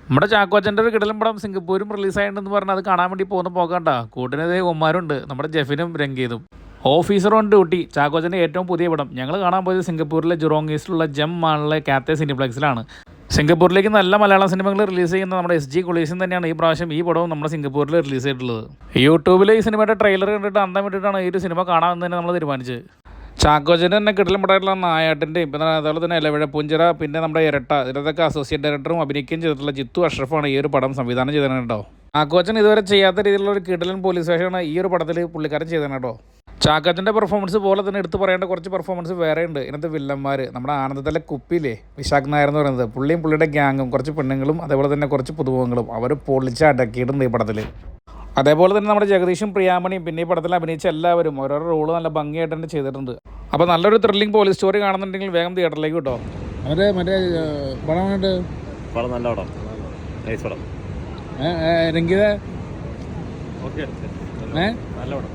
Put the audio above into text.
നമ്മുടെ ചാക്കോച്ചൻ്റെ ഒരു കിടലൻ പടം സിംഗപ്പൂരും റിലീസായിട്ടുണ്ടെന്ന് പറഞ്ഞാൽ അത് കാണാൻ വേണ്ടി പോകുന്ന പോകണ്ട കൂട്ടിനതേ ഒമാരുണ്ട് നമ്മുടെ ജെഫിനും രംഗീതും. ഓഫീസർ ഓൺ ഡ്യൂട്ടി ചാക്കോച്ചൻ്റെ ഏറ്റവും പുതിയ പടം. ഞങ്ങൾ കാണാൻ പോയത് സിംഗപ്പൂരിലെ ജുറോങ് ഈസ്റ്റിലുള്ള ജം മാളിലെ കാത്തെ സിനിപ്ലെക്സിലാണ്. സിംഗപ്പൂരിലേക്ക് നല്ല മലയാളം സിനിമകൾ റിലീസ് ചെയ്യുന്ന നമ്മുടെ SG കൊളീഷൻ തന്നെയാണ് ഈ പ്രാവശ്യം ഈ പടവും നമ്മുടെ സിംഗപ്പൂരിൽ റിലീസ് ചെയ്തിട്ടുള്ളത്. യൂട്യൂബിൽ ഈ സിനിമയുടെ ട്രെയിലർ കണ്ടിട്ട് അന്തം വിട്ടിട്ടാണ് ഈ ഒരു സിനിമ കാണാമെന്ന് തന്നെ നമ്മൾ തീരുമാനിച്ചത്. ചാക്കോച്ചൻ്റെ തന്നെ കിടലൻ പടമായിട്ടുള്ള നായാട്ടിൻ്റെയും പിന്നെ അതുപോലെ തന്നെ ഇലവിഴ പുഞ്ചിറ പിന്നെ നമ്മുടെ ഇരട്ട ഇതിലൊക്കെ അസോസിയേറ്റ് ഡയറക്ടറും അഭിനയിക്കുകയും ചെയ്തിട്ടുള്ള ജിത്തു അഷ്റഫാണ് ഈ ഒരു പടം സംവിധാനം ചെയ്തത് കേട്ടോ. ചാക്കോച്ചൻ ഇതുവരെ ചെയ്യാത്ത രീതിയിലുള്ള ഒരു കിടലൻ പോലീസ് സ്റ്റേഷനാണ് ഈ ഒരു പടത്തിൽ പുള്ളിക്കാരൻ ചെയ്തത് കേട്ടോ. ചാക്കോച്ചൻ്റെ പെർഫോമൻസ് പോലെ തന്നെ എടുത്ത് പറയേണ്ട കുറച്ച് പെർഫോമൻസ് വേറെ ഉണ്ട്. ഇതിനകത്ത് വില്ലന്മാർ നമ്മുടെ ആനന്ദത്തിലെ കുപ്പിയില്ലേ വിശാഖ് നായർ എന്ന് പറയുന്നത് പുള്ളിയും പുള്ളിയുടെ ഗ്യാങ്ങും കുറച്ച് പെണ്ണുങ്ങളും അതേപോലെ തന്നെ കുറച്ച് പുതുമുഖങ്ങളും അവർ പൊളിച്ച് അടക്കിയിട്ടുണ്ട് ഈ പടത്തിൽ. അതേപോലെ തന്നെ നമ്മുടെ ജഗദീഷും പ്രിയാമണിയും പിന്നെ ഈ പടത്തിൽ അഭിനയിച്ച എല്ലാവരും ഓരോരോ റോള് നല്ല ഭംഗിയായിട്ട് തന്നെ ചെയ്തിട്ടുണ്ട്. അപ്പോൾ നല്ലൊരു ത്രില്ലിംഗ് പോലീസ് സ്റ്റോറി കാണുന്നുണ്ടെങ്കിൽ വേഗം തിയേറ്ററിലേക്ക് കിട്ടോ. മറ്റേ പടം പടം നല്ല പടം, നൈസ് പടം. രംഗീത ഓക്കെ നല്ല പടം.